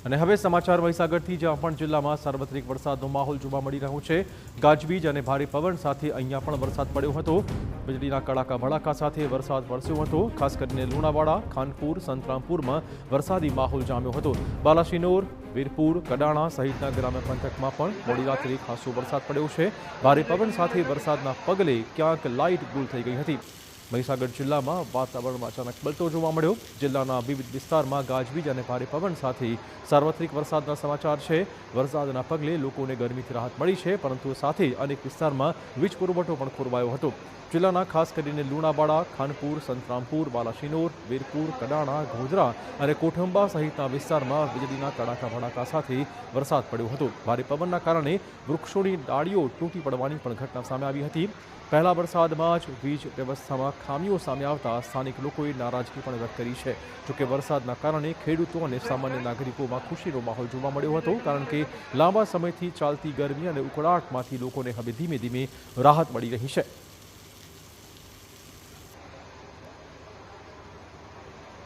અને હવે સમાચાર મહીસાગરથી, જ્યાં પણ જિલ્લામાં સાર્વત્રિક વરસાદનો માહોલ જોવા મળી રહ્યો છે। ગાજવીજ અને ભારે પવન સાથે અહીંયા પણ વરસાદ પડ્યો હતો। વીજળીના કડાકા ભડાકા સાથે વરસાદ વરસ્યો હતો। ખાસ કરીને લુણાવાડા, ખાનપુર, સંતરામપુરમાં વરસાદી માહોલ જામ્યો હતો। બાલાસિનોર, વીરપુર, કડાણા સહિતના ગ્રામ્ય પંથકમાં પણ મોડી રાત્રે ખાસો વરસાદ પડ્યો છે। ભારે પવન સાથે વરસાદના પગલે ક્યાંક લાઇટ ગુલ થઈ ગઈ હતી। મહીસાગર જિલ્લામાં વાતાવરણમાં અચાનક પલટો જોવા મળ્યો। જિલ્લાના વિવિધ વિસ્તારમાં ગાજવીજ અને ભારે પવન સાથે સાર્વત્રિક વરસાદના સમાચાર છે। વરસાદના પગલે લોકોને ગરમીથી રાહત મળી છે, પરંતુ સાથે અનેક વિસ્તારમાં વીજ પુરવઠો પણ ખોરવાયો હતો। જિલ્લાના ખાસ કરીને લુણાવાડા, ખાનપુર, સંતરામપુર, બાલાસિનોર, વીરપુર, કડાણા, ગોધરા અને કોઠંબા સહિતના વિસ્તારમાં વીજળીના કડાકા ભડાકા સાથે વરસાદ પડ્યો હતો। ભારે પવનના કારણે વૃક્ષોની ડાળીઓ તૂટી પડવાની પણ ઘટના સામે આવી હતી। પહેલા વરસાદમાં જ વીજ વ્યવસ્થામાં ખામીઓ સામે આવતા સ્થાનિક લોકોએ નારાજગી પણ વ્યક્ત કરી છે। જોકે વરસાદના કારણે ખેડૂતો અને સામાન્ય નાગરિકોમાં ખુશીનો માહોલ જોવા મળ્યો હતો, કારણ કે લાંબા સમયથી ચાલતી ગરમી અને ઉકળાટમાંથી લોકોને હવે ધીમે ધીમે રાહત મળી રહી છે।